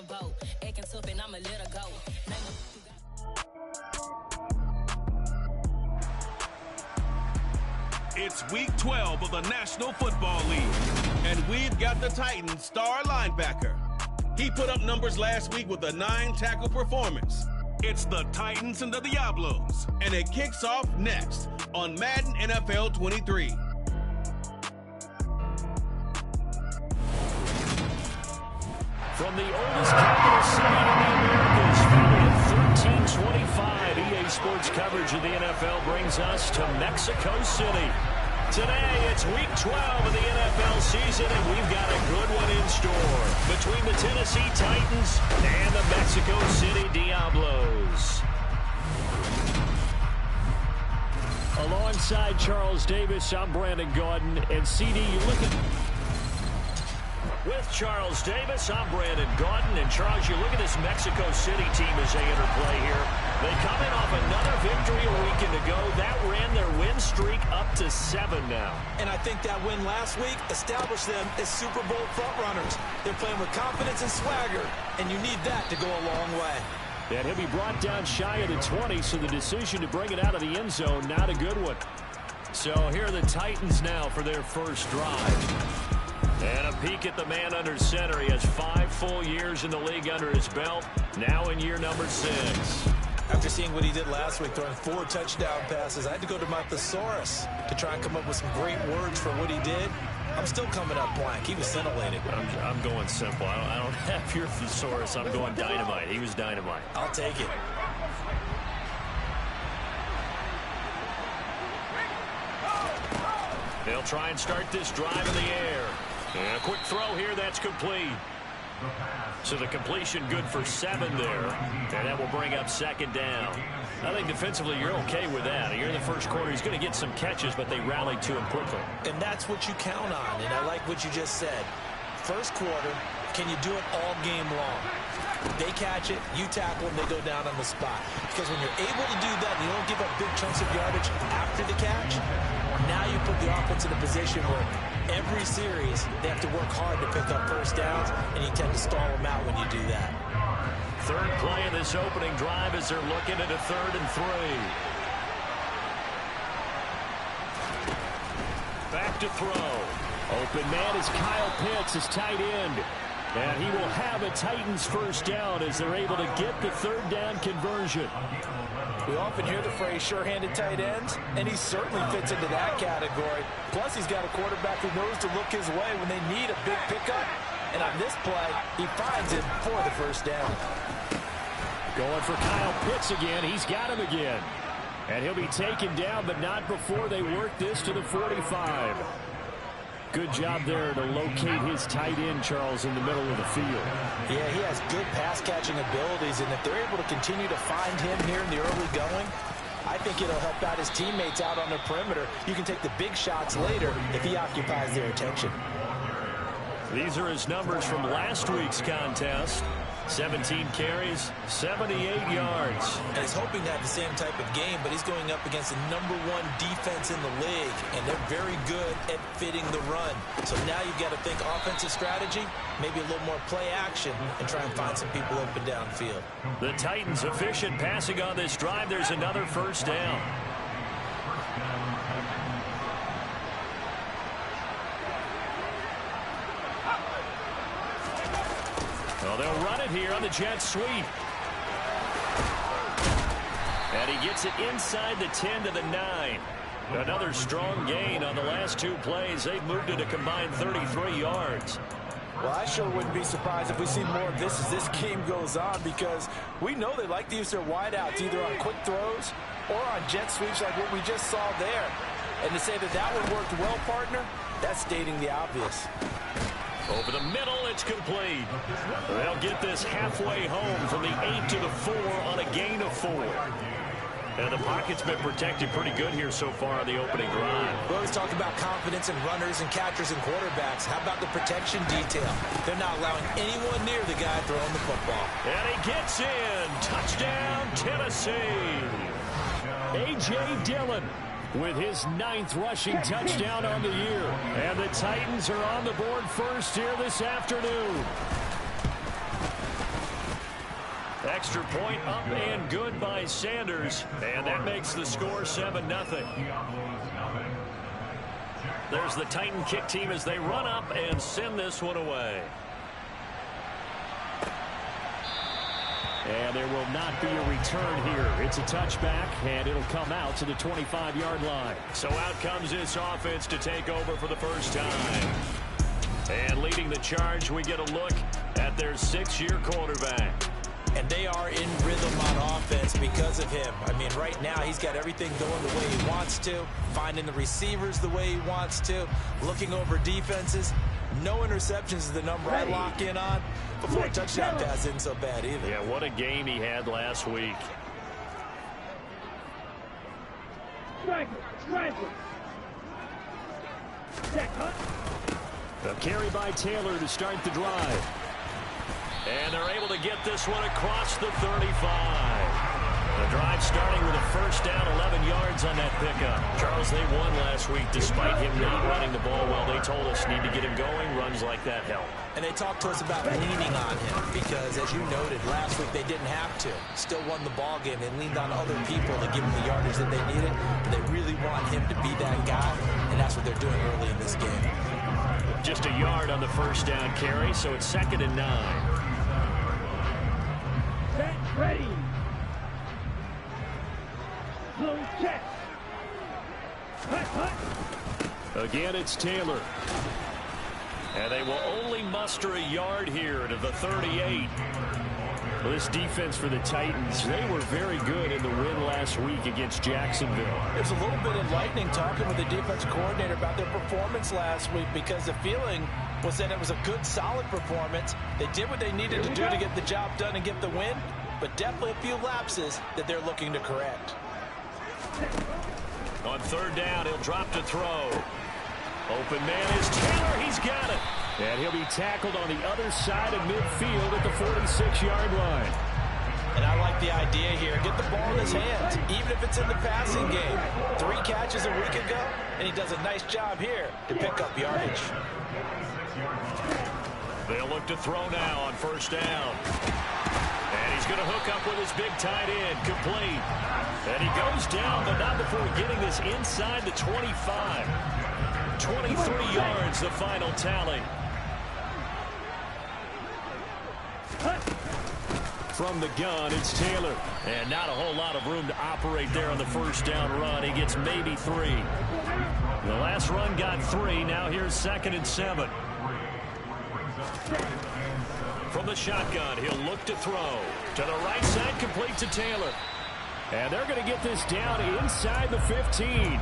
boat. Acting tough and I'm a little go. It's week 12 of the National Football League, and we've got the Titans star linebacker. He put up numbers last week with a 9-tackle performance. It's the Titans and the Diablos, and it kicks off next on Madden NFL 23. From the oldest capital city in the Americas, founded in 1325, EA Sports coverage of the NFL brings us to Mexico City. Today, it's week 12 of the NFL season, and we've got a good one in store between the Tennessee Titans and the Mexico City Diablos. Alongside Charles Davis, I'm Brandon Gaudin, and CD, you look at... With Charles Davis, I'm Brandon Gaudin. And Charles, you look at this Mexico City team as they interplay here. They come in off another victory a weekend ago. That ran their win streak up to 7 now. And I think that win last week established them as Super Bowl frontrunners. They're playing with confidence and swagger, and you need that to go a long way. And he'll be brought down shy of the 20, so the decision to bring it out of the end zone, not a good one. So here are the Titans now for their first drive. And a peek at the man under center. He has 5 full years in the league under his belt, now in year number 6. After seeing what he did last week, throwing 4 touchdown passes, I had to go to my thesaurus to try and come up with some great words for what he did. I'm still coming up blank. He was scintillating. I'm going simple. I don't have your thesaurus. I'm going dynamite. He was dynamite. I'll take it. They'll try and start this drive in the air. And a quick throw here, that's complete. So the completion good for 7 there. And that will bring up second down. I think defensively you're okay with that. You're in the first quarter. He's going to get some catches, but they rallied to him quickly. And that's what you count on. And I like what you just said. First quarter, can you do it all game long? They catch it, you tackle them, they go down on the spot. Because when you're able to do that, you don't give up big chunks of yardage after the catch. Now you put the offense in a position where every series they have to work hard to pick up first downs, and you tend to stall them out when you do that. Third play in this opening drive as they're looking at a 3rd and 3. Back to throw. Open man is Kyle Pitts, his tight end. And he will have a Titans first down as they're able to get the 3rd down conversion. We often hear the phrase sure-handed tight ends, and he certainly fits into that category. Plus, he's got a quarterback who knows to look his way when they need a big pickup. And on this play, he finds him for the first down. Going for Kyle Pitts again. He's got him again. And he'll be taken down, but not before they work this to the 45. Good job there to locate his tight end, Charles, in the middle of the field. Yeah, he has good pass-catching abilities, and if they're able to continue to find him here in the early going, I think it'll help out his teammates out on the perimeter. You can take the big shots later if he occupies their attention. These are his numbers from last week's contest. 17 carries, 78 yards. And he's hoping to have the same type of game, but he's going up against the #1 defense in the league, and they're very good at fitting the run. So now you've got to think offensive strategy, maybe a little more play action, and try and find some people up and downfield. The Titans efficient passing on this drive. There's another first down. Well, they'll run it here on the jet sweep. And he gets it inside the 10 to the 9. Another strong gain on the last 2 plays. They've moved it a combined 33 yards. Well, I sure wouldn't be surprised if we see more of this as this game goes on, because we know they like to use their wideouts either on quick throws or on jet sweeps like what we just saw there. And to say that that one worked well, partner, that's stating the obvious. Over the middle, it's complete. They'll get this halfway home from the 8 to the 4 on a gain of 4. And the pocket's been protected pretty good here so far on the opening drive. We always talk about confidence in runners and catchers and quarterbacks. How about the protection detail? They're not allowing anyone near the guy throwing the football. And he gets in. Touchdown, Tennessee. A.J. Dillon with his 9th rushing touchdown on the year. And the Titans are on the board first here this afternoon. Extra point up and good by Sanders. And that makes the score 7-0. There's the Titan kick team as they run up and send this one away. And there will not be a return here. It's a touchback, and it'll come out to the 25-yard line. So out comes this offense to take over for the first time. And leading the charge, we get a look at their 6-year quarterback. And they are in rhythm on offense because of him. I mean, right now he's got everything going the way he wants to, finding the receivers the way he wants to, looking over defenses. No interceptions is the number I lock in on. Before a touchdown pass isn't so bad either. Yeah, what a game he had last week. A carry by Taylor to start the drive. And they're able to get this one across the 35. The drive starting with a first down, 11 yards on that pickup. Charles, they won last week despite him not running the ball well. They told us need to get him going. Runs like that help. And they talked to us about leaning on him because, as you noted, last week they didn't have to. Still won the ball game. They leaned on other people to give him the yardage that they needed. But they really want him to be that guy, and that's what they're doing early in this game. Just a yard on the first down carry, so it's 2nd and 9. Ready. Blue check. Again, it's Taylor. And they will only muster a yard here to the 38. Well, this defense for the Titans, they were very good in the win last week against Jacksonville. There's a little bit enlightening talking with the defense coordinator about their performance last week because the feeling was that it was a good, solid performance. They did what they needed to do to get the job done and get the win, but definitely a few lapses that they're looking to correct. On 3rd down, he'll drop to throw. Open man is Taylor. He's got it. And he'll be tackled on the other side of midfield at the 46-yard line. And I like the idea here. Get the ball in his hands, even if it's in the passing game. 3 catches a week ago, and he does a nice job here to pick up yardage. They'll look to throw now on 1st down. And he's going to hook up with his big tight end, complete. And he goes down, but not before getting this inside the 25. 23 yards, the final tally. From the gun, it's Taylor. And not a whole lot of room to operate there on the 1st down run. He gets maybe 3. The last run got 3. Now here's 2nd and 7. From the shotgun, he'll look to throw. To the right side, complete to Taylor. And they're going to get this down inside the 15.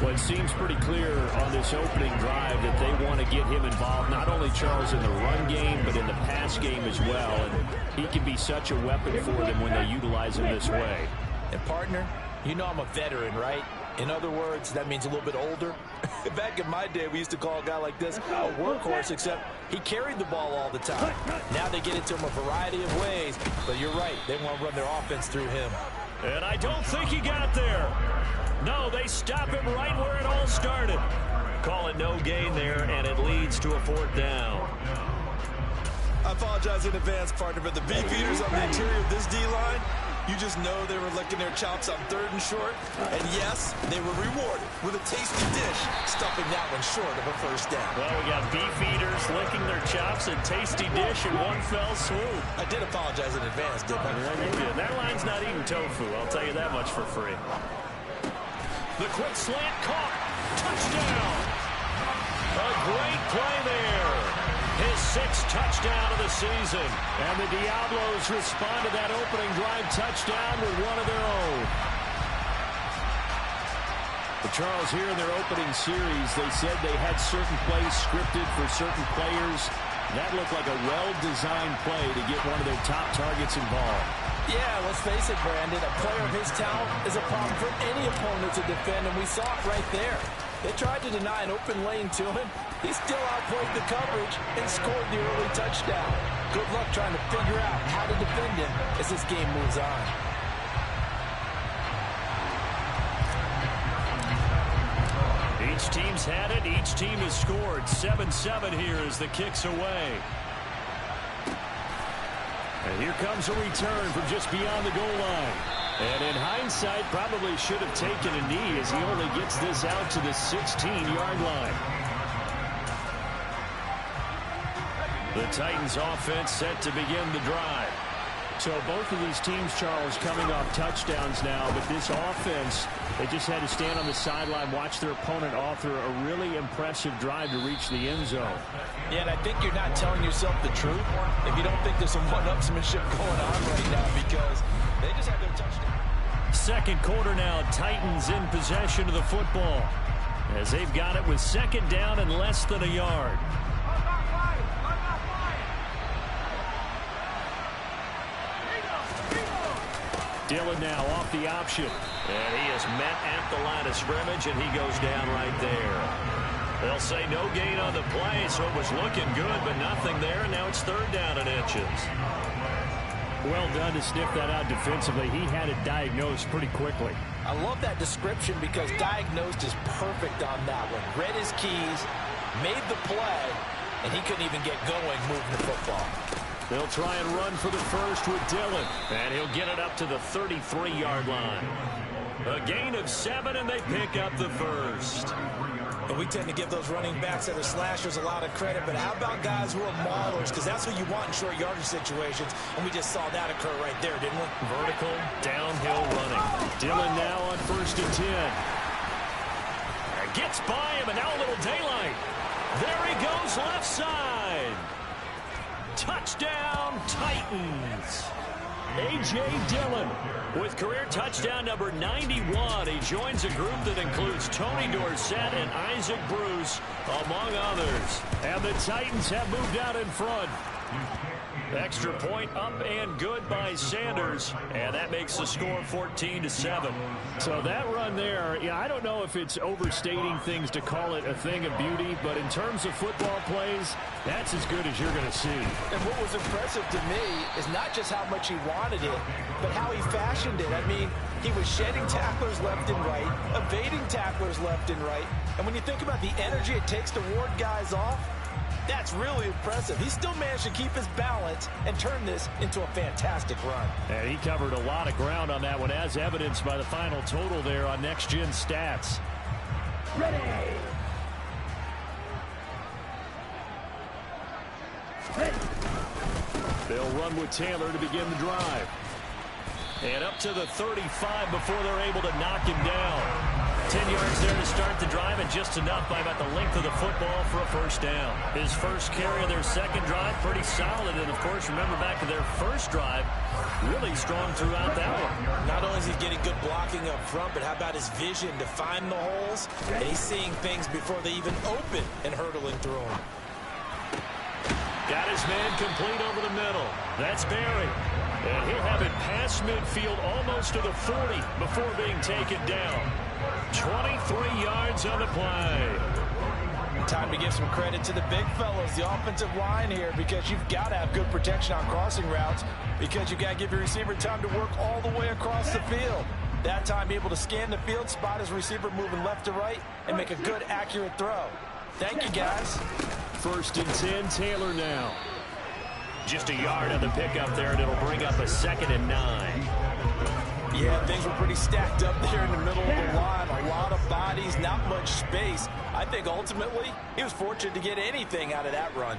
Well, it seems pretty clear on this opening drive that they want to get him involved, not only, Charles, in the run game, but in the pass game as well. And he can be such a weapon for them when they utilize him this way. And, partner, you know I'm a veteran, right? In other words, that means a little bit older. Back in my day, we used to call a guy like this a workhorse, except he carried the ball all the time. Now they get it to him a variety of ways, but you're right. They want to run their offense through him. And I don't think he got there. No, they stop him right where it all started. Call it no gain there, and it leads to a 4th down. I apologize in advance, partner, but the beefeaters on the interior of this D-line, you just know they were licking their chops on 3rd and short. And yes, they were rewarded with a tasty dish, stuffing that one short of a 1st down. Well, we got beefeaters licking their chops and tasty dish in one fell swoop. I did apologize in advance, didn't I? Yeah, you did. That line's not eating tofu, I'll tell you that much for free. The quick slant caught. Touchdown. A great play there. His 6th touchdown of the season. And the Diablos respond to that opening drive touchdown with one of their own. But Charles, here in their opening series, they said they had certain plays scripted for certain players. That looked like a well-designed play to get one of their top targets involved. Yeah, let's face it, Brandon. A player of his talent is a problem for any opponent to defend, and we saw it right there. They tried to deny an open lane to him. He still outplayed the coverage and scored the early touchdown. Good luck trying to figure out how to defend him as this game moves on. Each team's had it. Each team has scored. 7-7 here as the kick's away. And here comes a return from just beyond the goal line. And in hindsight, probably should have taken a knee as he only gets this out to the 16-yard line. The Titans offense set to begin the drive. So both of these teams, Charles, coming off touchdowns now, but this offense, they just had to stand on the sideline, watch their opponent author a really impressive drive to reach the end zone. Yeah, and I think you're not telling yourself the truth if you don't think there's some one-upsmanship going on right now, because they just had their touchdown. Second quarter now, Titans in possession of the football as they've got it with second down and less than a yard. Dillon now off the option. And he is met at the line of scrimmage, and he goes down right there. They'll say no gain on the play, so it was looking good, but nothing there, and now it's third down and inches. Well done to sniff that out defensively. He had it diagnosed pretty quickly. I love that description because diagnosed is perfect on that one. Read his keys, made the play, and he couldn't even get going moving the football. They'll try and run for the first with Dillon, and he'll get it up to the 33-yard line. A gain of 7, and they pick up the first. And we tend to give those running backs that are slashers a lot of credit, but how about guys who are maulers? Because that's what you want in short yardage situations, and we just saw that occur right there, didn't we? Vertical, downhill running. Dillon now on 1st and 10. Gets by him, and now a little daylight. There he goes left side. Touchdown, Titans. A.J. Dillon with career touchdown number 91. He joins a group that includes Tony Dorsett and Isaac Bruce, among others. And the Titans have moved out in front. Extra point up and good by Sanders, and that makes the score 14-7. So that run there, yeah, I don't know if it's overstating things to call it a thing of beauty, but in terms of football plays, that's as good as you're going to see. And what was impressive to me is not just how much he wanted it, but how he fashioned it. I mean, he was shedding tacklers left and right, evading tacklers left and right, and when you think about the energy it takes to ward guys off, that's really impressive. He still managed to keep his balance and turn this into a fantastic run. And he covered a lot of ground on that one, as evidenced by the final total there on Next Gen Stats. Ready. They'll run with Taylor to begin the drive. And up to the 35 before they're able to knock him down. 10 yards there to start the drive, and just enough by about the length of the football for a first down. His first carry of their second drive, pretty solid. And, of course, remember back to their first drive, really strong throughout that one. Not only is he getting good blocking up front, but how about his vision to find the holes? And he's seeing things before they even open and hurdling through them. Got his man complete over the middle. That's Barry. And he'll have it past midfield almost to the 40 before being taken down. 23 yards on the play. Time to give some credit to the big fellows, the offensive line here, because you've got to have good protection on crossing routes, because you've got to give your receiver time to work all the way across the field. That time able to scan the field, spot his receiver moving left to right, and make a good, accurate throw. Thank you, guys. 1st and 10, Taylor now. Just a yard on the pickup there, and it'll bring up a 2nd and 9. Yeah, things were pretty stacked up there in the middle of the line. A lot of bodies, not much space. I think ultimately he was fortunate to get anything out of that run.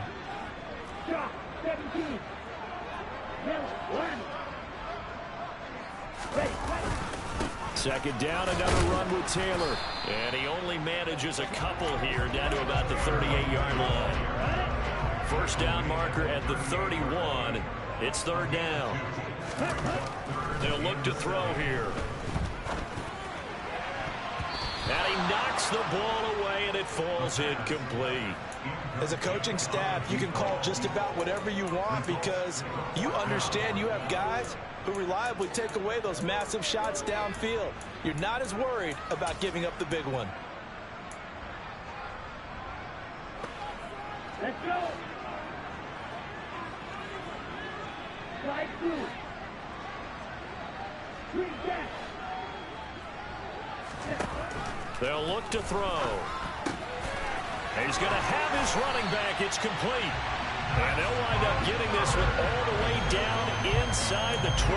Drop 17. Second down, another run with Taylor. And he only manages a couple here down to about the 38-yard line. First down marker at the 31. It's third down. They'll look to throw here. And he knocks the ball away, and it falls incomplete. As a coaching staff, you can call just about whatever you want, because you understand you have guys who reliably take away those massive shots downfield. You're not as worried about giving up the big one. Let's go. Slide through. They'll look to throw. He's going to have his running back. It's complete. And they'll wind up getting this one all the way down the 20.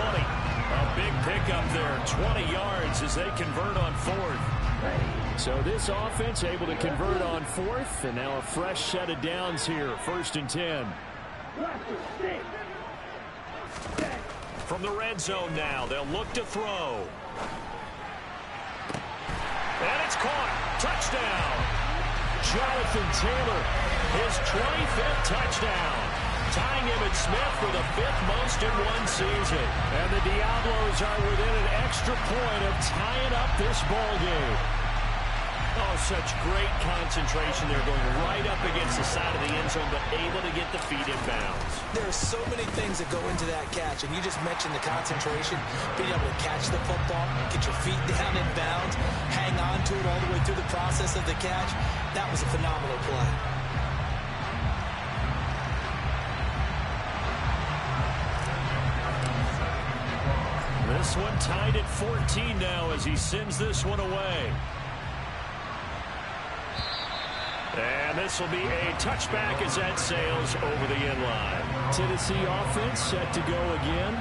A big pickup there, 20 yards as they convert on 4th. So this offense able to convert on 4th, and now a fresh set of downs here, 1st and 10. From the red zone now, they'll look to throw. And it's caught. Touchdown. Jonathan Taylor, his 25th touchdown. Tying Emmitt Smith for the 5th most in one season. And the Diablos are within an extra point of tying up this ball game. Oh, such great concentration there, going right up against the side of the end zone, but able to get the feet in bounds. There are so many things that go into that catch, and you just mentioned the concentration, being able to catch the football, get your feet down in bounds, hang on to it all the way through the process of the catch. That was a phenomenal play. This one tied at 14 now as he sends this one away. And this will be a touchback as that sails over the end line. Tennessee offense set to go again.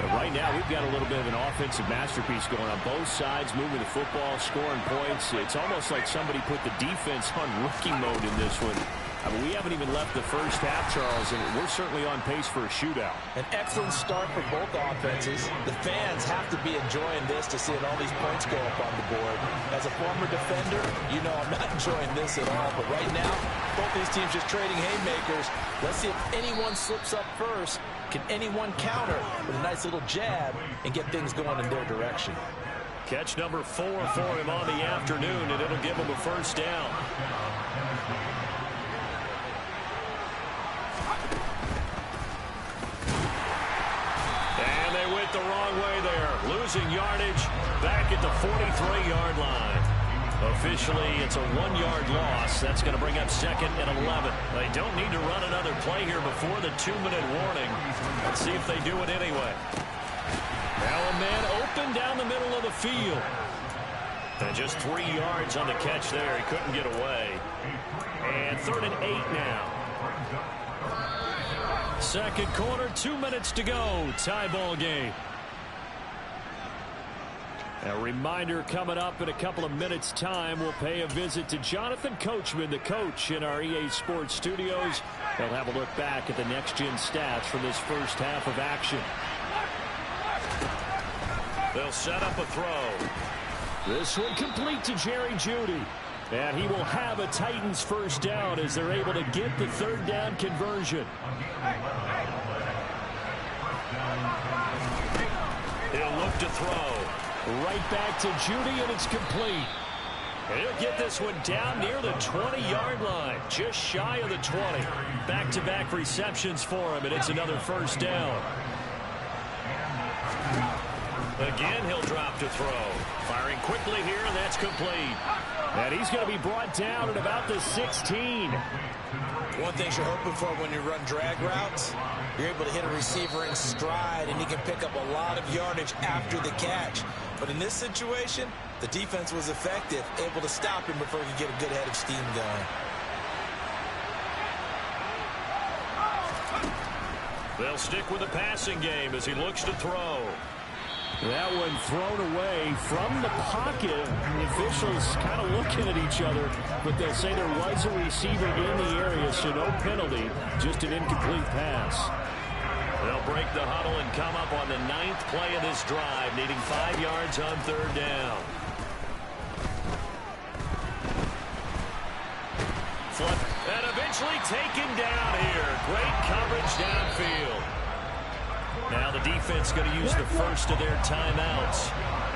But right now we've got a little bit of an offensive masterpiece going on both sides, moving the football, scoring points. It's almost like somebody put the defense on rookie mode in this one. I mean, we haven't even left the first half, Charles, and we're certainly on pace for a shootout. An excellent start for both offenses. The fans have to be enjoying this to see all these points go up on the board. As a former defender, you know I'm not enjoying this at all. But right now, both these teams just trading haymakers. Let's see if anyone slips up first. Can anyone counter with a nice little jab and get things going in their direction? Catch number 4 for him on the afternoon, and it'll give him a first down. And they went the wrong way there. Losing yardage back at the 43-yard line. Officially, it's a 1-yard loss. That's going to bring up 2nd and 11. They don't need to run another play here before the 2-minute warning. Let's see if they do it anyway. Now a man open down the middle of the field. And just 3 yards on the catch there. He couldn't get away. And 3rd and 8 now. Second quarter, 2 minutes to go. Tie ball game. A reminder coming up in a couple of minutes' time. We'll pay a visit to Jonathan Coachman, the coach in our EA Sports studios. They'll have a look back at the next-gen stats from this first half of action. They'll set up a throw. This one complete to Jerry Jeudy. And he will have a Titans first down as they're able to get the 3rd down conversion. He'll look to throw. Right back to Jeudy, and it's complete. He'll get this one down near the 20-yard line, just shy of the 20. Back-to-back receptions for him, and it's another first down. Again, he'll drop to throw. Firing quickly here, and that's complete. And he's going to be brought down at about the 16. One thing you're hoping for when you run drag routes, you're able to hit a receiver in stride, and he can pick up a lot of yardage after the catch. But in this situation, the defense was effective, able to stop him before he could get a good head of steam going. They'll stick with the passing game as he looks to throw. That one thrown away from the pocket. The officials kind of looking at each other, but they'll say there was a receiver in the area, so no penalty, just an incomplete pass. They'll break the huddle and come up on the 9th play of this drive, needing 5 yards on 3rd down. Flip, and eventually taken down here. Great coverage downfield. Now the defense going to use the first of their timeouts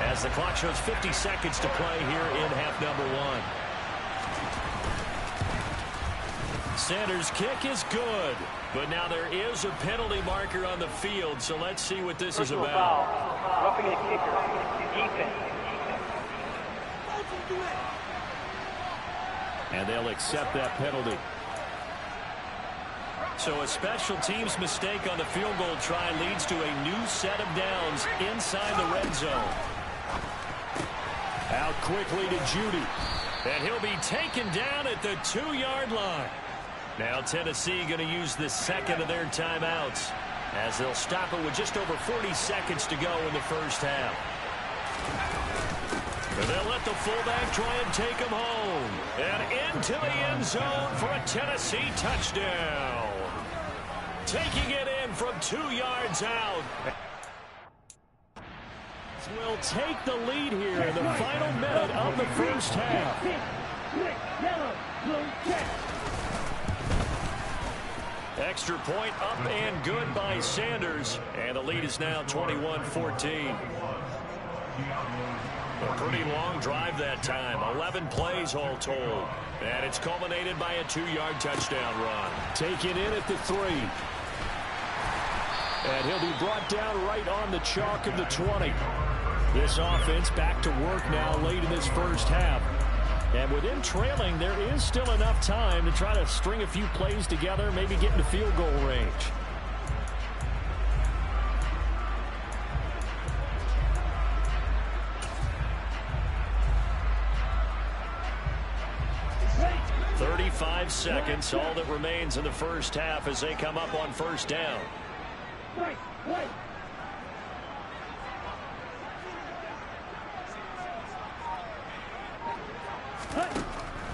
as the clock shows 50 seconds to play here in half number 1. Sanders' kick is good, but now there is a penalty marker on the field, so let's see what this is about. Roughing the kicker. Defense. And they'll accept that penalty. So a special teams mistake on the field goal try leads to a new set of downs inside the red zone. Out quickly to Jeudy. And he'll be taken down at the 2-yard line. Now Tennessee going to use the 2nd of their timeouts as they'll stop it with just over 40 seconds to go in the first half. And they'll let the fullback try and take him home. And into the end zone for a Tennessee touchdown. Taking it in from 2 yards out. Will take the lead here in the final minute of the first half. Extra point up and good by Sanders. And the lead is now 21-14. A pretty long drive that time. 11 plays all told. And it's culminated by a 2-yard touchdown run. Taken in at the 3. And he'll be brought down right on the chalk of the 20. This offense back to work now late in this first half. And with him trailing, there is still enough time to try to string a few plays together, maybe get into field goal range. "35 seconds, all that remains in the first half as they come up on first down.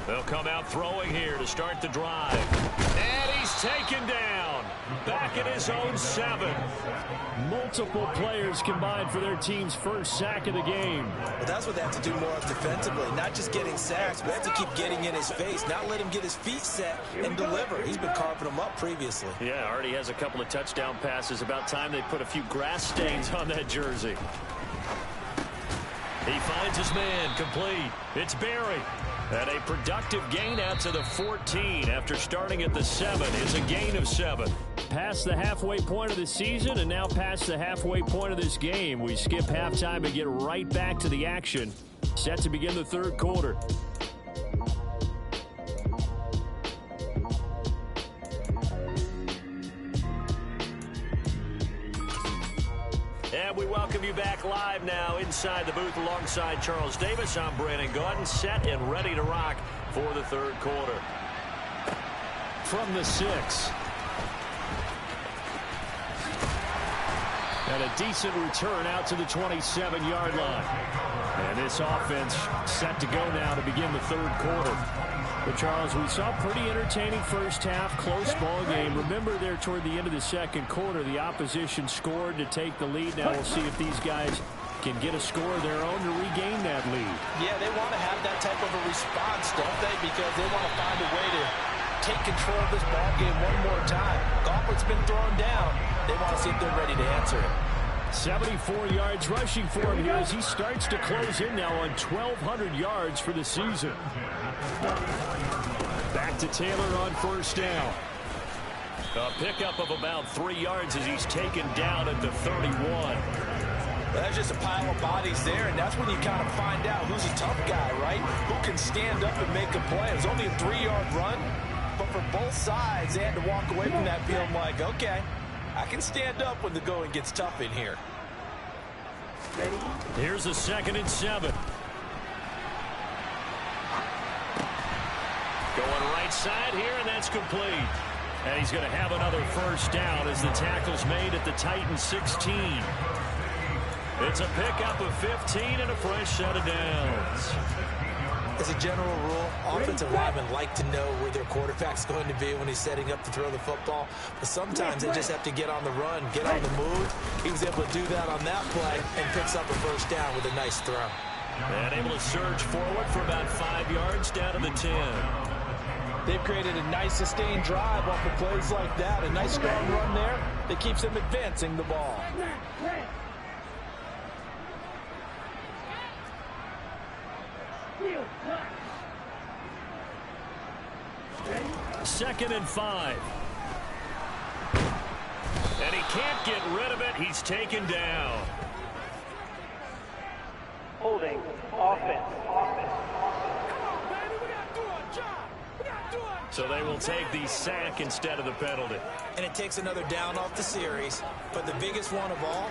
They'll come out throwing here to start the drive. And he's taken down. Back at his own 7. Multiple players combined for their team's first sack of the game. Well, that's what they have to do more of defensively. Not just getting sacks, but have to keep getting in his face. Not let him get his feet set and deliver. He's been carving them up previously. Yeah, already has a couple of touchdown passes. About time they put a few grass stains on that jersey. He finds his man, complete. It's Berry. And a productive gain out to the 14 after starting at the 7 is a gain of 7. Past the halfway point of the season and now past the halfway point of this game. We skip halftime and get right back to the action. Set to begin the third quarter. And we welcome you back live now inside the booth alongside Charles Davis. I'm Brandon Gaudin, set and ready to rock for the third quarter. From the 6. And a decent return out to the 27-yard line. And this offense set to go now to begin the third quarter. But Charles, we saw a pretty entertaining first half, close ball game. Remember there toward the end of the second quarter, the opposition scored to take the lead. Now we'll see if these guys can get a score of their own to regain that lead. Yeah, they want to have that type of a response, don't they? Because they want to find a way to take control of this ball game one more time. Gauntlet's been thrown down. They want to see if they're ready to answer it. 74 yards rushing for him here as he starts to close in now on 1,200 yards for the season. Back to Taylor on first down. A pickup of about 3 yards as he's taken down at the 31. That's just a pile of bodies there, and that's when you kind of find out who's a tough guy, right? Who can stand up and make a play. It was only a 3-yard run, but for both sides, they had to walk away from that feeling like, okay, I can stand up when the going gets tough in here. Here's a 2nd and 7. Going right side here, and that's complete. And he's going to have another first down as the tackle's made at the Titans 16. It's a pickup of 15 and a fresh set of downs. As a general rule, offensive linemen like to know where their quarterback's going to be when he's setting up to throw the football. But sometimes they just have to get on the run, get on the move. He was able to do that on that play and picks up a first down with a nice throw. And able to surge forward for about 5 yards down to the 10. They've created a nice sustained drive off of plays like that. A nice strong run there that keeps them advancing the ball. 2nd and 5. And he can't get rid of it. He's taken down. Holding. Offense. So they will take the sack instead of the penalty. And it takes another down off the series. But the biggest one of all,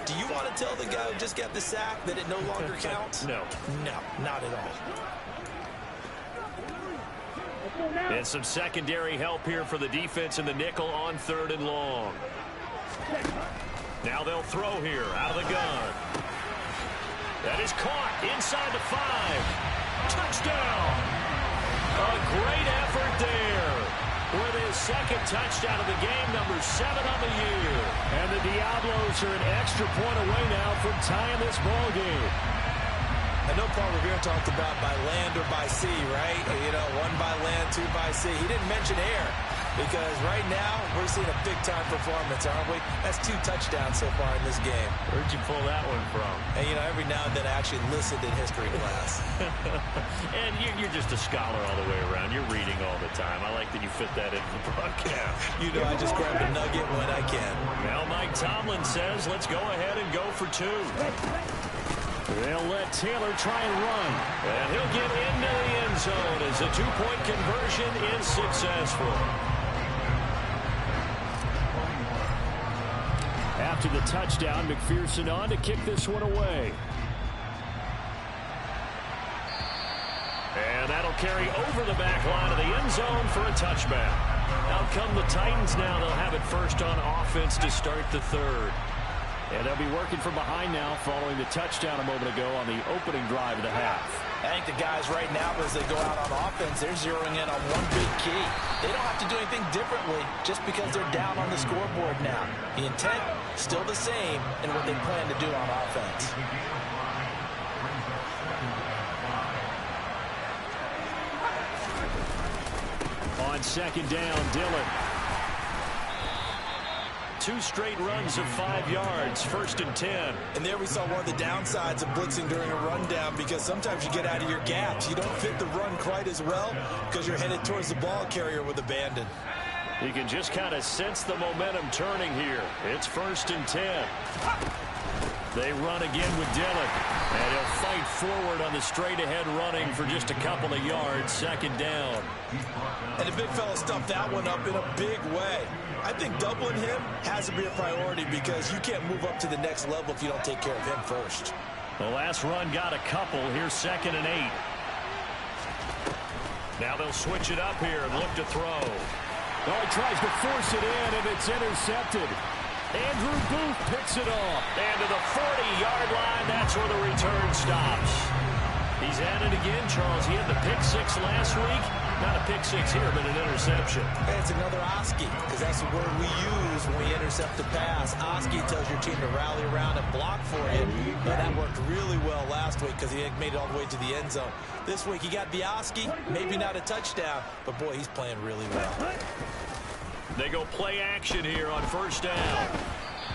do you want to tell the guy who just got the sack that it no longer counts? No. No, not at all. And some secondary help here for the defense in the nickel on 3rd and long. Now they'll throw here out of the gun. That is caught inside the 5. Touchdown. A great effort there. With his second touchdown of the game, number 7 on the year. And the Diablos are an extra point away now from tying this ball game. I know Paul Revere talked about by land or by sea, right? You know, 1 by land, 2 by sea. He didn't mention air because right now we're seeing a big-time performance, aren't we? That's 2 touchdowns so far in this game. Where'd you pull that one from? And, you know, every now and then I actually listened in history class. And you're just a scholar all the way around. You're reading all the time. I like that you fit that into the broadcast. You know, I just grab a nugget when I can. Now Mike Tomlin says, let's go ahead and go for 2. They'll let Taylor try and run. And he'll get into the end zone as the 2-point conversion is successful. After the touchdown, McPherson on to kick this one away. And that'll carry over the back line of the end zone for a touchback. Out come the Titans now. They'll have it first on offense to start the 3rd. And they'll be working from behind now following the touchdown a moment ago on the opening drive of the half. I think the guys right now, as they go out on offense, they're zeroing in on one big key. They don't have to do anything differently just because they're down on the scoreboard now. The intent, still the same in what they plan to do on offense. On second down, Dillon. 2 straight runs of 5 yards, 1st and 10. And there we saw one of the downsides of blitzing during a rundown because sometimes you get out of your gaps. You don't fit the run quite as well because you're headed towards the ball carrier with abandon. You can just kind of sense the momentum turning here. It's 1st and 10. They run again with Dillon. And he'll fight forward on the straight-ahead running for just a couple of yards, 2nd down. And the big fella stuffed that one up in a big way. I think doubling him has to be a priority because you can't move up to the next level if you don't take care of him first. The last run got a couple. Here's 2nd and 8. Now they'll switch it up here and look to throw. Oh, he tries to force it in, and it's intercepted. Andrew Booth picks it off. And to the 40-yard line, that's where the return stops. He's at it again, Charles. He had the pick 6 last week. Not a pick 6 here, but an interception. Hey, it's another Oski, because that's the word we use when we intercept the pass. Oski tells your team to rally around and block for you. And that worked really well last week because he made it all the way to the end zone. This week he got the Oski, maybe not a touchdown, but boy, he's playing really well. They go play action here on 1st down.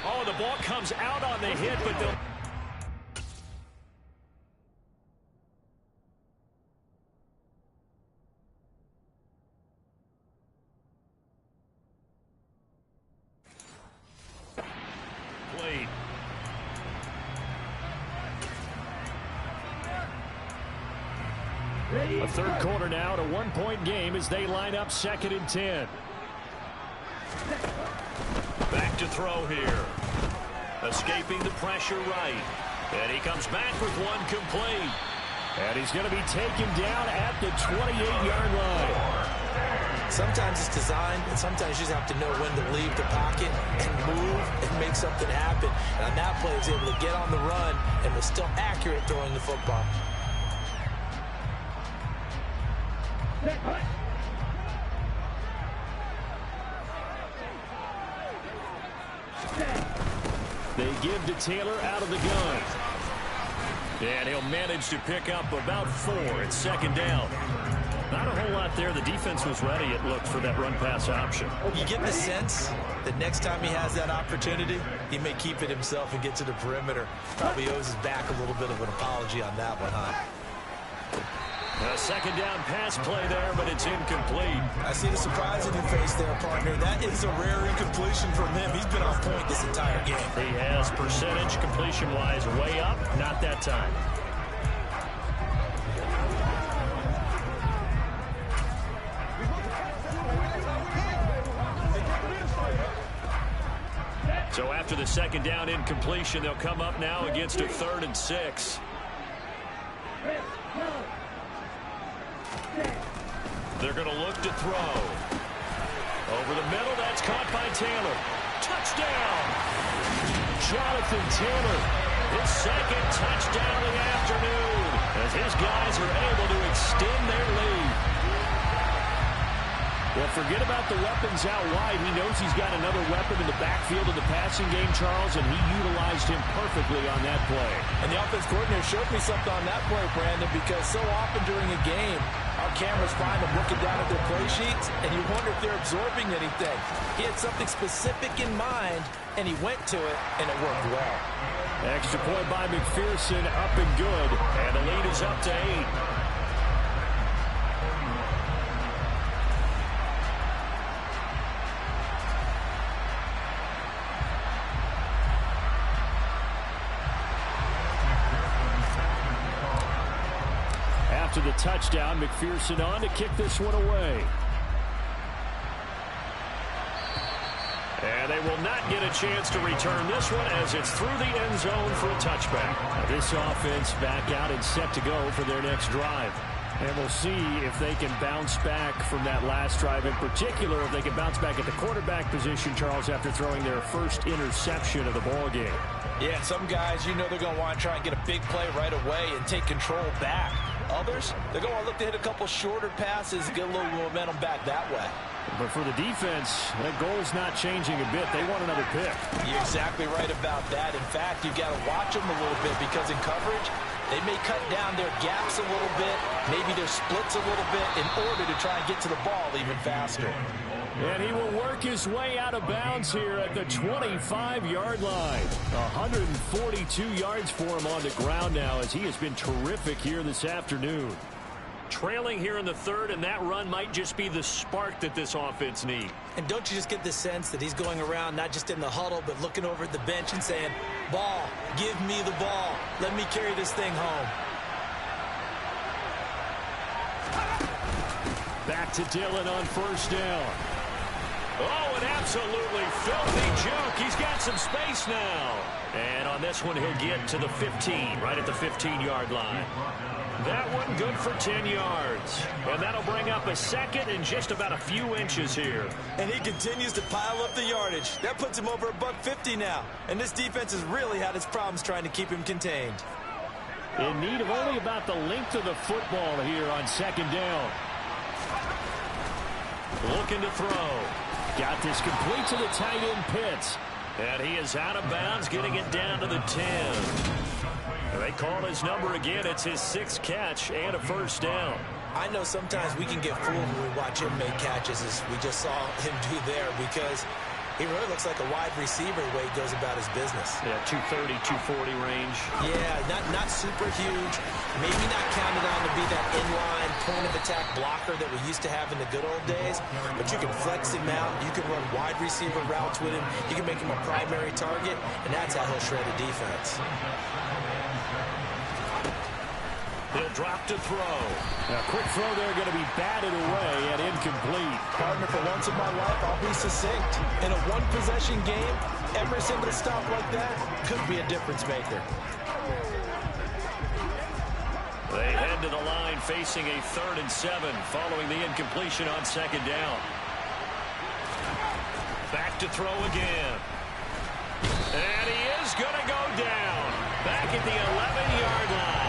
Oh, the ball comes out on the hit, but they'll... A 3rd quarter now, to 1-point game as they line up 2nd and 10. Back to throw here. Escaping the pressure right. And he comes back with one complete. And he's going to be taken down at the 28-yard line. Sometimes it's designed, and sometimes you just have to know when to leave the pocket and move and make something happen. And on that play, he was able to get on the run and was still accurate throwing the football. They give to Taylor out of the gun. And he'll manage to pick up about 4 at 2nd down. Not a whole lot there. The defense was ready, it looked, for that run-pass option. You get the sense that next time he has that opportunity, he may keep it himself and get to the perimeter. Probably owes his back a little bit of an apology on that one, huh? A 2nd down pass play there, but it's incomplete. I see the surprise in your face there, partner. That is a rare incompletion from him. He's been on point this entire game. He has percentage completion-wise way up. Not that time. So after the 2nd down incompletion, they'll come up now against a 3rd and 6. They're going to look to throw. Over the middle, that's caught by Taylor. touchdown. Jonathan Taylor, his second touchdown of the afternoon, as his guys are able to extend their lead. Well, forget about the weapons out wide. He knows he's got another weapon in the backfield of the passing game, Charles, and he utilized him perfectly on that play. And the offense coordinator showed me something on that play, Brandon, because so often during a game, our cameras find them looking down at their play sheets, and you wonder if they're absorbing anything. He had something specific in mind, and he went to it, and it worked well. Extra point by McPherson, up and good, and the lead is up to 8. After the touchdown, McPherson on to kick this one away. And they will not get a chance to return this one as it's through the end zone for a touchback. Now this offense back out and set to go for their next drive. And we'll see if they can bounce back from that last drive. In particular, if they can bounce back at the quarterback position, Charles, after throwing their first interception of the ball game. Yeah, some guys, you know they're going to want to try and get a big play right away and take control back. Others, they're going to look to hit a couple shorter passes and get a little momentum back that way. But for the defense, that goal's not changing a bit. They want another pick. You're exactly right about that. In fact, you've got to watch them a little bit because in coverage, they may cut down their gaps a little bit, maybe their splits a little bit in order to try and get to the ball even faster. And he will work his way out of bounds here at the 25-yard line. 142 yards for him on the ground now as he has been terrific here this afternoon. Trailing here in the third, and that run might just be the spark that this offense needs. And don't you just get the sense that he's going around not just in the huddle, but looking over at the bench and saying, ball, give me the ball. Let me carry this thing home. Back to Dillon on first down. Oh, an absolutely filthy juke. He's got some space now. And on this one, he'll get to the 15, right at the 15-yard line. That one good for 10 yards. And that'll bring up a second and just about a few inches here. And he continues to pile up the yardage. That puts him over $150 now. And this defense has really had its problems trying to keep him contained. In need of only about the length of the football here on second down. Looking to throw. Got this complete to the tight end Pitts. And he is out of bounds, getting it down to the 10. They call his number again. It's his 6th catch and a first down. I know sometimes we can get fooled when we watch him make catches, as we just saw him do there, because he really looks like a wide receiver the way he goes about his business. Yeah, 230, 240 range. Yeah, not super huge. Maybe not counted on to be that inline point-of-attack blocker that we used to have in the good old days. But you can flex him out. You can run wide receiver routes with him. You can make him a primary target, and that's how he'll shred a defense. He'll drop to throw. A quick throw there going to be batted away and incomplete. Partner, for once in my life, I'll be succinct. In a one-possession game, every single stop like that could be a difference maker. They head to the line facing a 3rd and 7 following the incompletion on second down. Back to throw again. And he is going to go down. Back at the 11-yard line.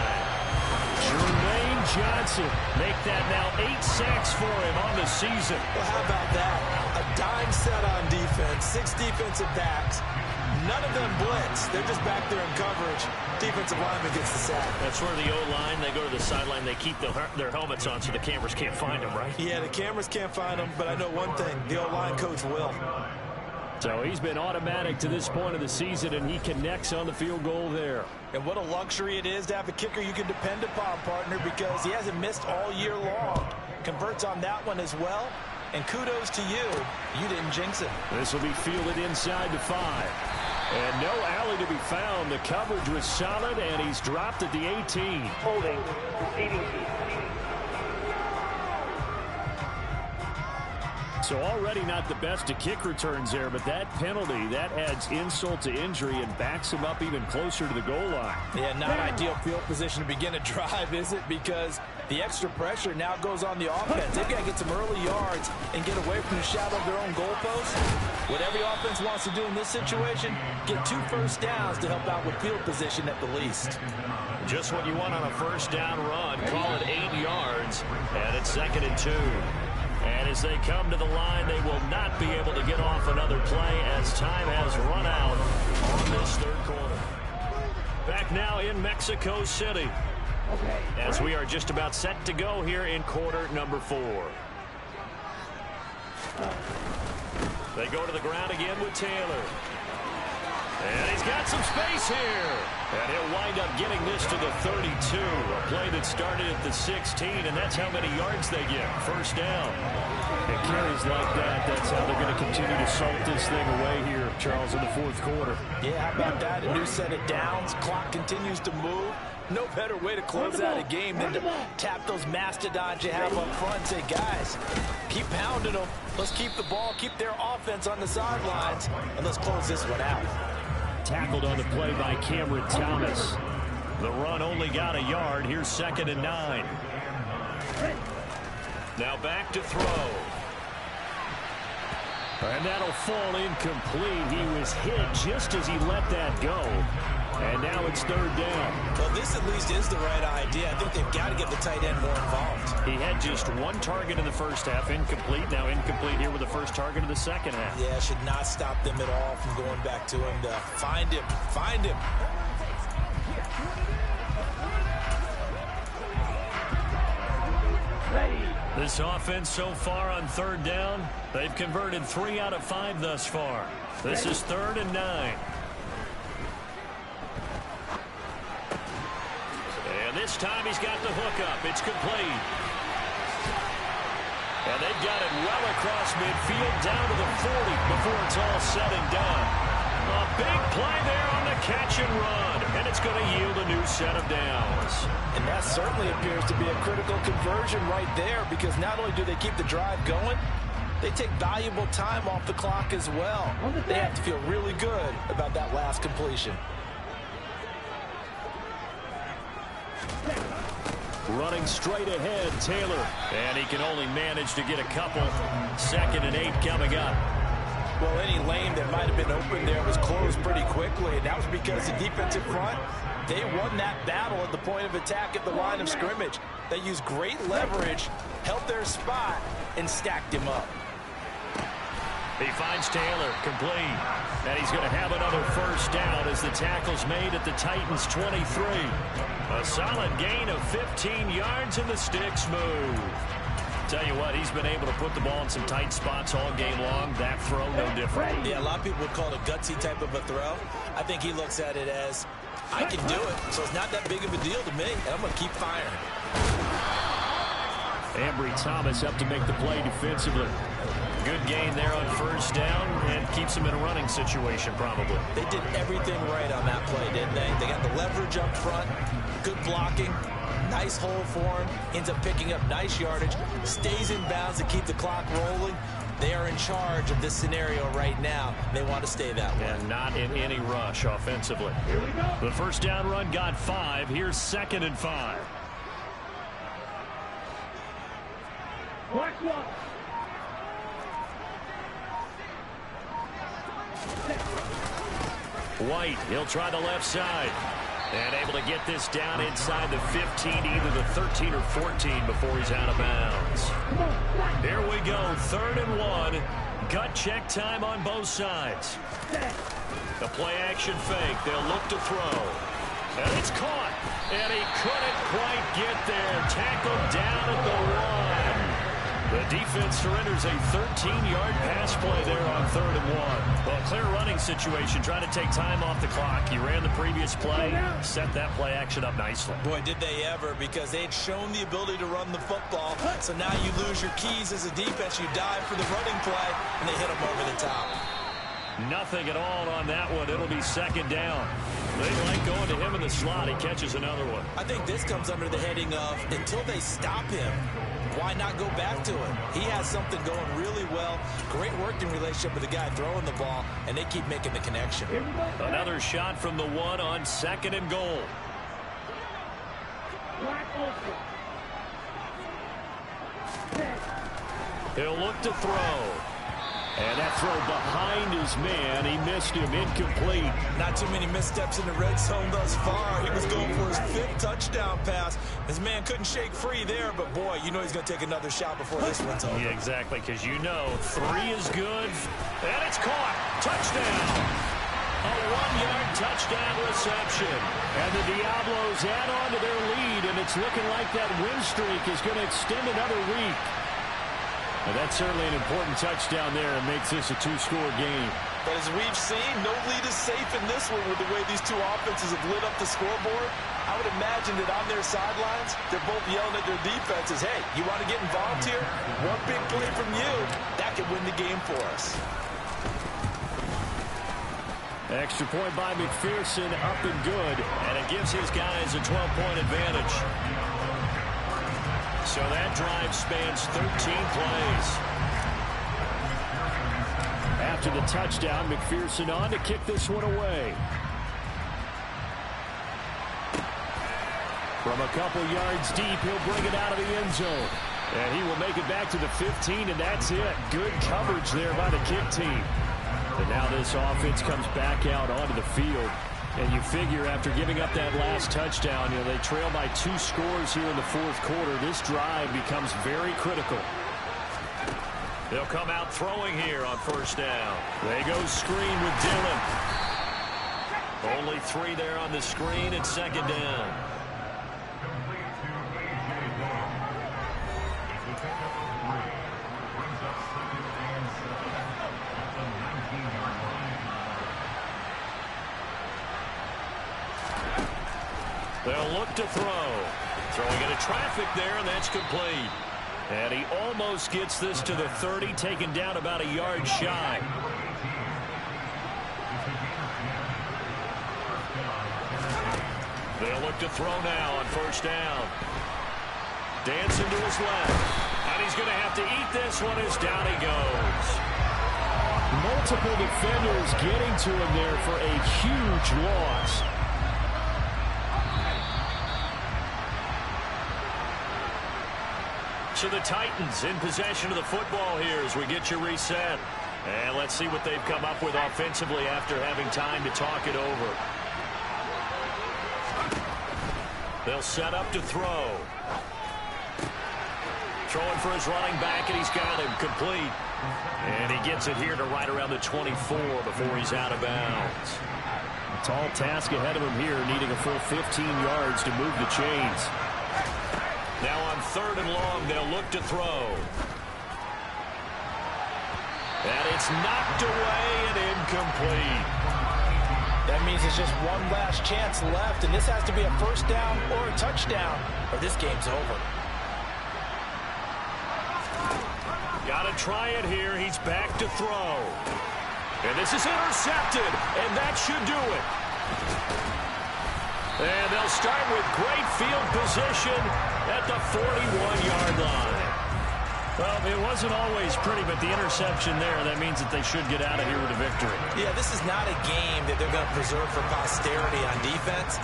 Jermaine Johnson make that now 8 sacks for him on the season. Well, how about that? A dime set on defense, 6 defensive backs. None of them blitz. They're just back there in coverage. Defensive lineman gets the sack. That's where the O-line, they go to the sideline, they keep their helmets on so the cameras can't find them, right? Yeah, the cameras can't find them, but I know one thing. The O-line coach will. So he's been automatic to this point of the season, and he connects on the field goal there. And what a luxury it is to have a kicker you can depend upon, partner, because he hasn't missed all year long. Converts on that one as well. And kudos to you. You didn't jinx it. This will be fielded inside the 5. And no alley to be found. The coverage was solid, and he's dropped at the 18. Holding. Proceeding. So already not the best to kick returns there, but that penalty, that adds insult to injury and backs him up even closer to the goal line. Yeah, not ideal field position to begin a drive, is it? Because the extra pressure now goes on the offense. They've got to get some early yards and get away from the shadow of their own goalpost. What every offense wants to do in this situation, get 2 first downs to help out with field position at the least. Just what you want on a first down run. Call it 8 yards, and it's 2nd and 2. And as they come to the line, they will not be able to get off another play as time has run out on this 3rd quarter. Back now in Mexico City as we are just about set to go here in quarter number 4. They go to the ground again with Taylor. And he's got some space here. And he'll wind up getting this to the 32. A play that started at the 16, and that's how many yards they get. First down. And carries like that, that's how they're going to continue to salt this thing away here, Charles, in the 4th quarter. Yeah, how about that? A new set of downs. Clock continues to move. No better way to close out a game than to tap those mastodons you have up front and say, guys, keep pounding them. Let's keep the ball, keep their offense on the sidelines, and let's close this one out. Tackled on the play by Cameron Thomas. The run only got a yard. Here's 2nd and 9. Now back to throw. And that'll fall incomplete. He was hit just as he let that go. And now it's 3rd down. Well, this at least is the right idea. I think they've got to get the tight end more involved. He had just 1 target in the first half, incomplete. Now incomplete here with the first target of the second half. Yeah, should not stop them at all from going back to him to find him. Find him. This offense so far on 3rd down, they've converted 3 out of 5 thus far. This is 3rd and 9. And this time he's got the hookup. It's complete. And they've got it well across midfield down to the 40 before it's all said and done. A big play there on the catch and run. And it's going to yield a new set of downs. And that certainly appears to be a critical conversion right there, because not only do they keep the drive going, they take valuable time off the clock as well. They have to feel really good about that last completion. Running straight ahead, Taylor. And he can only manage to get a couple. 2nd and 8 coming up. Well, any lane that might have been open there was closed pretty quickly, and that was because the defensive front, they won that battle at the point of attack at the line of scrimmage. They used great leverage, held their spot, and stacked him up. He finds Taylor, complete. And he's going to have another first down as the tackle's made at the Titans' 23. A solid gain of 15 yards and the sticks move. Tell you what, he's been able to put the ball in some tight spots all game long. That throw, no different. Yeah, a lot of people would call it a gutsy type of a throw. I think he looks at it as, I can do it, so it's not that big of a deal to me, and I'm going to keep firing. Ambry Thomas up to make the play defensively. Good gain there on first down and keeps him in a running situation probably. They did everything right on that play, didn't they? They got the leverage up front, good blocking, nice hole for him, ends up picking up nice yardage, stays in bounds to keep the clock rolling. They are in charge of this scenario right now. They want to stay that way. And not in any rush offensively. Here we go. The first down run got 5. Here's 2nd and 5. White, he'll try the left side. And able to get this down inside the 15, either the 13 or 14 before he's out of bounds. Here we go, 3rd and 1. Gut check time on both sides. The play action fake, they'll look to throw. And it's caught. And he couldn't quite get there. Tackled down at the 1. The defense surrenders a 13-yard pass play there on 3rd and 1. Well, clear running situation, trying to take time off the clock. He ran the previous play, set that play action up nicely. Boy, did they ever, because they had shown the ability to run the football. So now you lose your keys as a defense. You dive for the running play, and they hit them over the top. Nothing at all on that one. It'll be 2nd down. They like going to him in the slot. He catches another one. I think this comes under the heading of, until they stop him, why not go back to it? He has something going really well. Great working relationship with the guy throwing the ball, and they keep making the connection. Another shot from the 1 on 2nd and goal. He'll look to throw. And that throw behind his man. He missed him. Incomplete. Not too many missteps in the red zone thus far. He was going for his 5th touchdown pass. His man couldn't shake free there, but boy, you know he's going to take another shot before this one's over. Yeah, exactly, because you know 3 is good. And it's caught. Touchdown. A 1-yard touchdown reception. And the Diablos add on to their lead, and it's looking like that win streak is going to extend another week. And that's certainly an important touchdown there and makes this a 2-score game. But as we've seen, no lead is safe in this one with the way these two offenses have lit up the scoreboard. I would imagine that on their sidelines, they're both yelling at their defenses, hey, you want to get involved here? One big play from you, that could win the game for us. Extra point by McPherson, up and good. And it gives his guys a 12-point advantage. So that drive spans 13 plays. After the touchdown, McPherson on to kick this one away. From a couple yards deep, he'll bring it out of the end zone. And he will make it back to the 15, and that's it. Good coverage there by the kick team. And now this offense comes back out onto the field. And you figure after giving up that last touchdown, you know, they trail by 2 scores here in the 4th quarter. This drive becomes very critical. They'll come out throwing here on 1st down. They go screen with Dillon. Only 3 there on the screen at 2nd down. They'll look to throw. Throwing into traffic there, and that's complete. And he almost gets this to the 30, taken down about a yard shy. They'll look to throw now on 1st down. Dancing to his left. And he's going to have to eat this one as down he goes. Multiple defenders getting to him there for a huge loss. So the Titans in possession of the football here as we get you reset. And let's see what they've come up with offensively after having time to talk it over. They'll set up to throw. Throwing for his running back, and he's got him complete. And he gets it here to right around the 24 before he's out of bounds. A tall task ahead of him here, needing a full 15 yards to move the chains. Now on 3rd and long, they'll look to throw. And it's knocked away and incomplete. That means there's just one last chance left, and this has to be a 1st down or a touchdown, or this game's over. Got to try it here. He's back to throw. And this is intercepted, and that should do it. And they'll start with great field position at the 41-yard line. Well, it wasn't always pretty, but the interception there, that means that they should get out of here with a victory. Yeah, this is not a game that they're going to preserve for posterity on defense,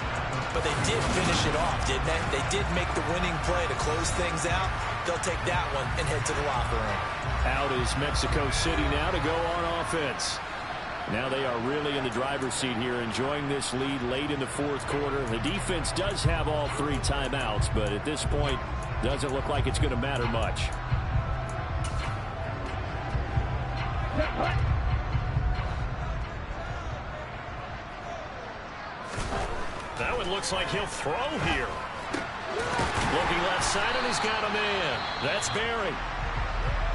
but they did finish it off, didn't they? They did make the winning play to close things out. They'll take that one and head to the locker room. Out is Mexico City now to go on offense. Now they are really in the driver's seat here, enjoying this lead late in the 4th quarter. The defense does have all 3 timeouts, but at this point, doesn't look like it's going to matter much. That one looks like he'll throw here. Looking left side, and he's got a man. That's Barry.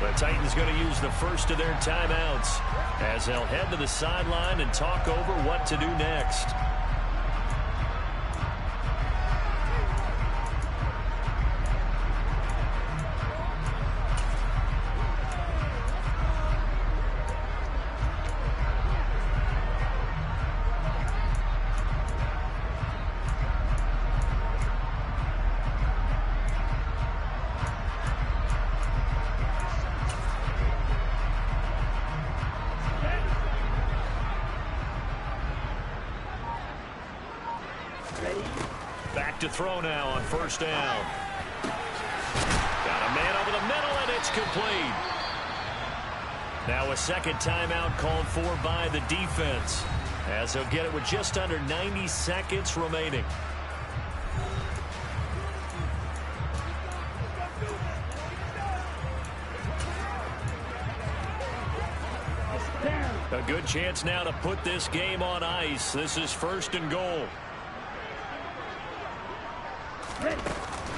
The Titans going to use the first of their timeouts as they'll head to the sideline and talk over what to do next. Back to throw now on 1st down. Got a man over the middle, and it's complete. Now a second timeout called for by the defense, as he'll get it with just under 90 seconds remaining. A good chance now to put this game on ice. This is 1st and goal.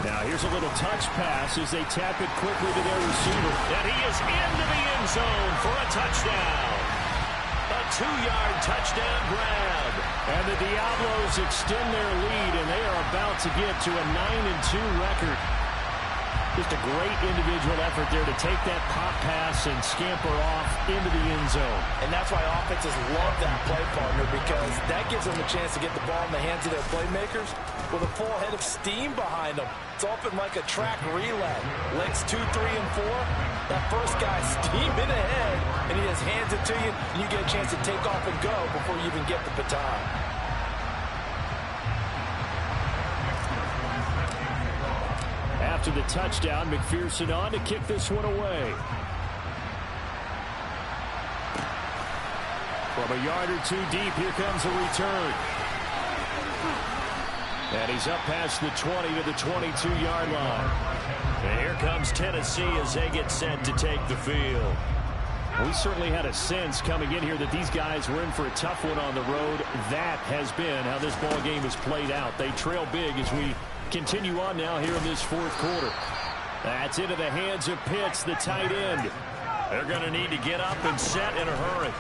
Now here's a little touch pass as they tap it quickly to their receiver. And he is into the end zone for a touchdown. A 2-yard touchdown grab. And the Diablos extend their lead, and they are about to get to a 9-2 record. Just a great individual effort there to take that pop pass and scamper off into the end zone. And that's why offenses love that play, partner, because that gives them a chance to get the ball in the hands of their playmakers with a full head of steam behind them. It's often like a track relay. Legs 2, 3, and 4. That first guy steaming ahead, and he just hands it to you, and you get a chance to take off and go before you even get the baton. After the touchdown, McPherson on to kick this one away. From a yard or two deep, here comes a return. And he's up past the 20 to the 22-yard line. And here comes Tennessee as they get set to take the field. We certainly had a sense coming in here that these guys were in for a tough one on the road. That has been how this ball game has played out. They trail big as we continue on now here in this 4th quarter. That's into the hands of Pitts, the tight end. They're going to need to get up and set in a hurry.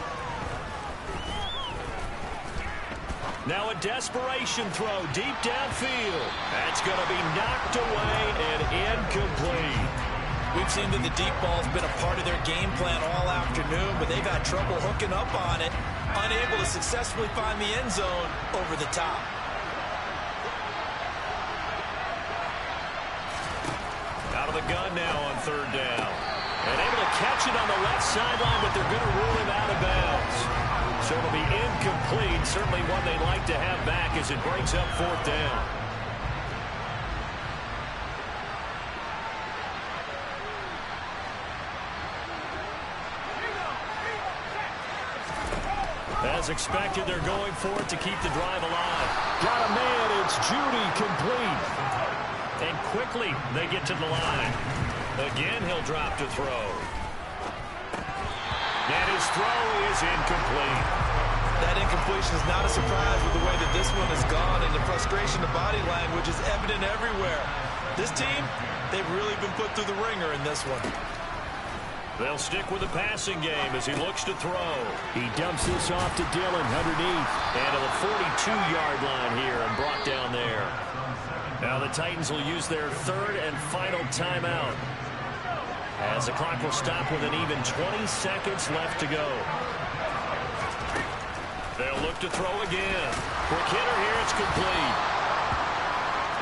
Now a desperation throw deep downfield. That's going to be knocked away and incomplete. We've seen that the deep ball's been a part of their game plan all afternoon, but they've had trouble hooking up on it, unable to successfully find the end zone over the top. Out of the gun now on 3rd down. And able to catch it on the left sideline, but they're going to rule him out of bounds. So it'll be incomplete. Certainly one they'd like to have back as it brings up 4th down. As expected, they're going for it to keep the drive alive. Got a man. It's Judy, complete. And quickly they get to the line. Again, he'll drop to throw. And his throw is incomplete. That incompletion is not a surprise with the way that this one has gone, and the frustration of body language is evident everywhere. This team, they've really been put through the ringer in this one. They'll stick with the passing game as he looks to throw. He dumps this off to Dillon underneath. And to the 42-yard line here and brought down there. Now the Titans will use their 3rd and final timeout, as the clock will stop with an even 20 seconds left to go. They'll look to throw again. Quick hitter here, it's complete.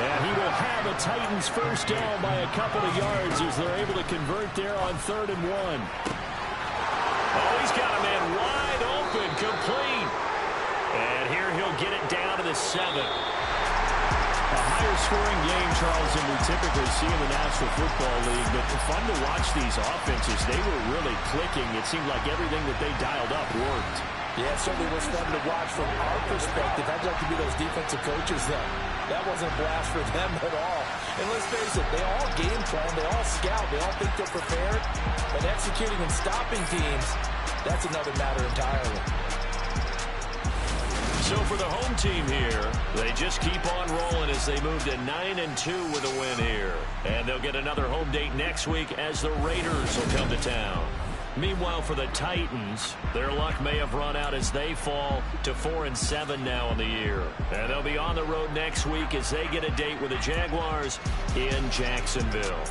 And he will have a Titans first down by a couple of yards as they're able to convert there on 3rd and 1. Oh, he's got a man wide open, complete. And here he'll get it down to the 7. A higher scoring game, Charles, than we typically see in the National Football League, but fun to watch these offenses. They were really clicking. It seemed like everything that they dialed up worked. Yeah, it certainly was fun to watch from our perspective. I'd like to be those defensive coaches, though. That wasn't a blast for them at all. And let's face it, they all game plan, they all scout, they all think they're prepared. But executing and stopping teams, that's another matter entirely. So for the home team here, they just keep on rolling as they move to 9-2 with a win here. And they'll get another home date next week as the Raiders will come to town. Meanwhile, for the Titans, their luck may have run out as they fall to 4-7 now in the year. And they'll be on the road next week as they get a date with the Jaguars in Jacksonville.